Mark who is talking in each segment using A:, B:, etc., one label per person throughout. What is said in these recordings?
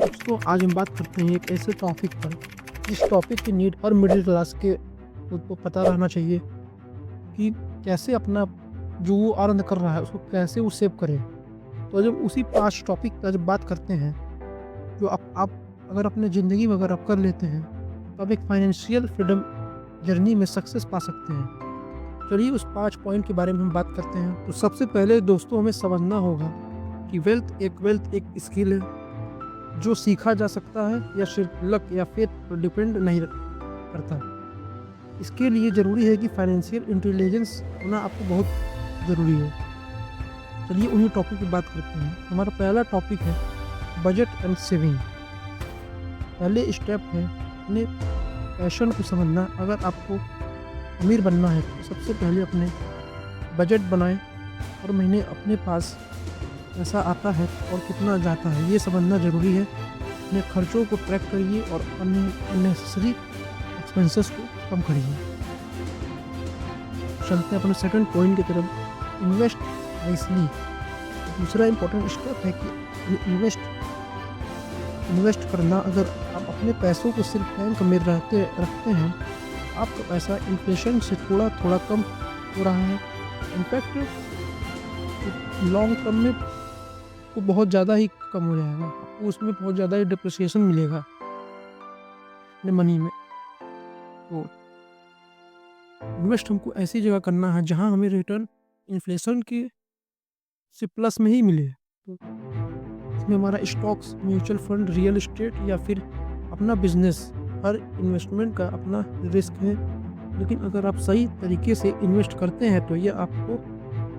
A: दोस्तों आज हम बात करते हैं एक ऐसे टॉपिक पर जिस टॉपिक की नीड हर मिडिल क्लास के खुद को पता रहना चाहिए कि कैसे अपना जो वो अर्न कर रहा है उसको कैसे वो सेव करे। तो जब उसी 5 टॉपिक का जब बात करते हैं जो आप अगर अपने ज़िंदगी में अगर आप कर लेते हैं तो आप एक फाइनेंशियल फ्रीडम जर्नी में सक्सेस पा सकते हैं। चलिए उस 5 पॉइंट के बारे में हम बात करते हैं। तो सबसे पहले दोस्तों हमें समझना होगा कि वेल्थ एक स्किल है जो सीखा जा सकता है या सिर्फ लक या फेथ पर डिपेंड नहीं करता। इसके लिए ज़रूरी है कि फाइनेंशियल इंटेलिजेंस होना आपको बहुत ज़रूरी है। चलिए उन्हीं टॉपिक की बात करते हैं। हमारा पहला टॉपिक है बजट एंड सेविंग। पहले स्टेप है अपने पैशन को समझना। अगर आपको अमीर बनना है तो सबसे पहले अपने बजट बनाएं और महीने अपने पास पैसा आता है और कितना जाता है ये समझना ज़रूरी है। अपने खर्चों को ट्रैक करिए और अननेसेसरी एक्सपेंसेस को कम करिए। चलते हैं अपने सेकंड पॉइंट की तरफ, इन्वेस्ट वाइसली। दूसरा इम्पोर्टेंट स्टेप है कि इन्वेस्ट करना। अगर आप अपने पैसों को सिर्फ बैंक में रखते हैं आपका पैसा इन्फ्लेशन से थोड़ा थोड़ा कम हो रहा है। इनफैक्ट लॉन्ग टर्म में वो बहुत ज़्यादा ही कम हो जाएगा, आपको उसमें बहुत ज़्यादा ही डिप्रिसिएशन मिलेगा अपने मनी में। तो इन्वेस्ट हमको ऐसी जगह करना है जहां हमें रिटर्न इन्फ्लेशन के से प्लस में ही मिले। तो इसमें हमारा stocks, mutual fund, real estate या फिर अपना बिजनेस, हर इन्वेस्टमेंट का अपना रिस्क है। लेकिन अगर आप सही तरीके से इन्वेस्ट करते हैं तो ये आपको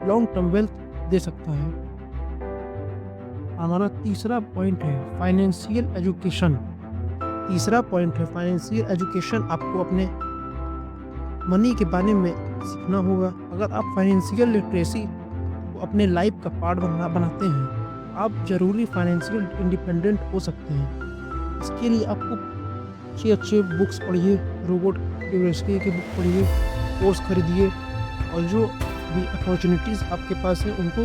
A: लॉन्ग टर्म वेल्थ दे सकता है। हमारा तीसरा पॉइंट है फाइनेंशियल एजुकेशन। तीसरा पॉइंट है फाइनेंशियल एजुकेशन। आपको अपने मनी के बारे में सीखना होगा। अगर आप फाइनेंशियल लिटरेसी को अपने लाइफ का पार्ट बनाते हैं आप ज़रूरी फाइनेंशियल इंडिपेंडेंट हो सकते हैं। इसके लिए आपको अच्छे अच्छे बुक्स पढ़िए, रॉबर्ट कियोसाकी की बुक पढ़िए, कोर्स खरीदिए और जो भी अपॉर्चुनिटीज़ आपके पास है उनको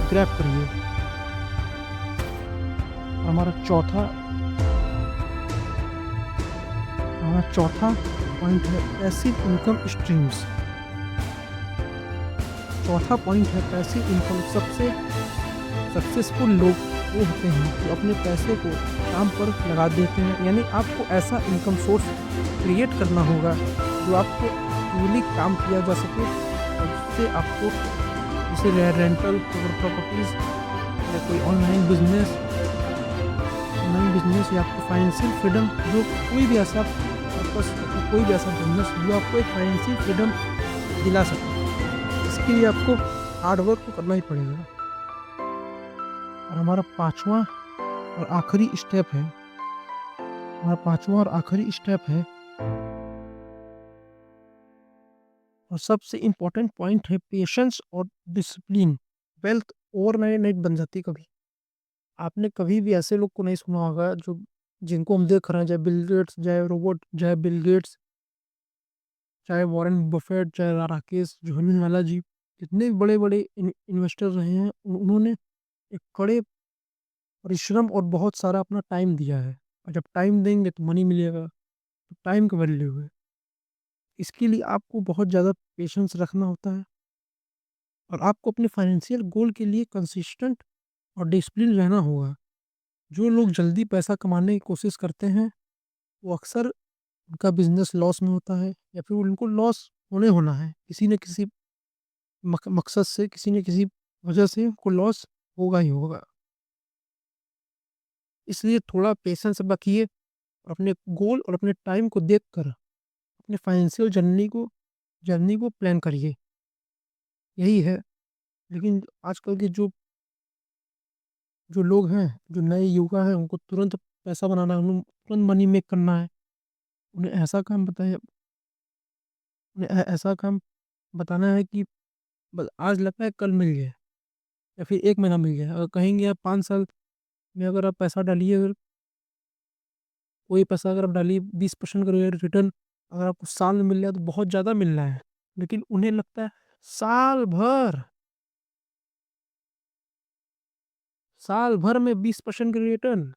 A: ग्रैब करिए। हमारा चौथा पॉइंट है पैसिव इनकम स्ट्रीम्स। चौथा पॉइंट है पैसिव इनकम। सबसे सक्सेसफुल लोग वो होते हैं जो अपने पैसे को काम पर लगा देते हैं। यानी आपको ऐसा इनकम सोर्स क्रिएट करना होगा जो आपको यूली काम किया जा सके और जिससे आपको जैसे रेंटल प्रॉपर्टीज़ या कोई ऑनलाइन बिजनेस या आपको फाइनेंशियल फ्रीडम, जो कोई भी ऐसा पर्पस, कोई भी ऐसा बिजनेस जो आपको एक फाइनेंशियल फ्रीडम दिला सके। इसके लिए आपको हार्ड वर्क तो करना ही पड़ेगा। और हमारा पांचवा और आखिरी स्टेप है और सबसे इम्पोर्टेंट पॉइंट है पेशेंस और डिसिप्लिन। वेल्थ ओवरनाइट नहीं बन जाती कभी। आपने कभी भी ऐसे लोग को नहीं सुना होगा जो जिनको हम देख रहे हैं, चाहे बिल गेट्स, चाहे वॉरेन बफेट, चाहे राकेश झुनझुनवाला जी, जितने भी बड़े बड़े इन्वेस्टर रहे हैं उन्होंने एक कड़े परिश्रम और बहुत सारा अपना टाइम दिया है। और जब टाइम देंगे तो मनी मिलेगा। तो टाइम का वैल्यू है। इसके लिए आपको बहुत ज़्यादा पेशेंस रखना होता है और आपको अपने फाइनेंशियल गोल के लिए कंसिस्टेंट और डिसिप्लिन रहना होगा। जो लोग जल्दी पैसा कमाने की कोशिश करते हैं वो अक्सर उनका बिजनेस लॉस में होता है या फिर उनको लॉस होना है किसी न किसी मकसद से, किसी न किसी वजह से उनको लॉस होगा ही होगा। इसलिए थोड़ा पेशेंस रखिए और अपने गोल और अपने टाइम को देखकर अपने फाइनेंशियल जर्नी को प्लान करिए। यही है। लेकिन आजकल के जो जो लोग हैं, जो नए युवा हैं, उनको तुरंत पैसा बनाना है, उन्हें तुरंत मनी मेक करना है। उन्हें ऐसा काम बताना है कि बस आज लगा है कल मिल जाए या फिर 1 महीना मिल जाए। अगर कहेंगे आप 5 साल में अगर आप पैसा डालिए, अगर कोई पैसा अगर आप डालिए 20% का रिटर्न अगर आपको साल में मिल रहा है तो बहुत ज़्यादा मिल रहा है। लेकिन उन्हें लगता है साल भर साल भर में 20% का रिटर्न,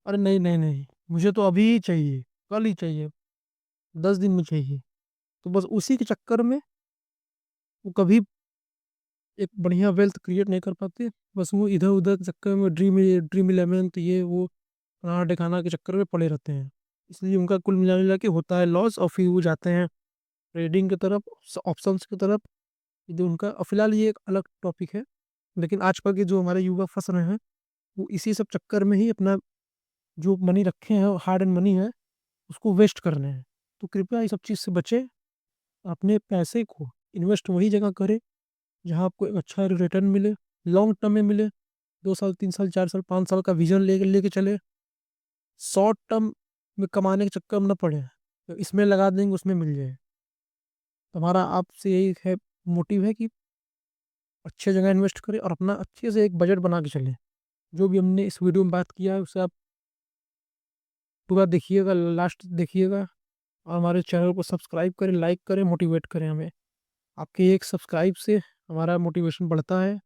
A: अरे नहीं, नहीं, नहीं, मुझे तो अभी ही चाहिए, कल ही चाहिए, 10 दिन में चाहिए। तो बस उसी के चक्कर में वो कभी एक बढ़िया वेल्थ क्रिएट नहीं कर पाते। बस वो इधर-उधर के चक्कर में ड्रीम इलेवन तो ये वो फलाना-ढिकाना के चक्कर में पड़े रहते हैं। इसलिए उनका कुल मिला-मिला के होता है लॉस और फिर वो जाते हैं ट्रेडिंग की तरफ, ऑप्शंस की तरफ। जो उनका फिलहाल ये एक अलग टॉपिक है। लेकिन आजकल के जो हमारे युवा फँस रहे हैं, वो इसी सब चक्कर में ही अपना जो मनी रखे हैं, हार्ड एंड मनी है, उसको वेस्ट कर रहे हैं। तो कृपया ये सब चीज़ से बचें। अपने पैसे को इन्वेस्ट वही जगह करें, जहाँ आपको एक अच्छा रिटर्न मिले, लॉन्ग टर्म में मिले। 2 साल, 3 साल, 4 साल, 5 साल का विज़न लेके लेके चलें। शॉर्ट टर्म में कमाने के चक्कर में ना पड़े। तो इसमें लगा देंगे, उसमें मिल जाए। तो हमारा आपसे यही है, मोटिव है कि अच्छे जगह इन्वेस्ट करें और अपना अच्छे से एक बजट बना के चलें। जो भी हमने इस वीडियो में बात किया है, उसे आप पूरा देखिएगा, लास्ट देखिएगा और हमारे चैनल को सब्सक्राइब करें, लाइक करें, मोटिवेट करें हमें। आपके एक सब्सक्राइब से हमारा मोटिवेशन बढ़ता है।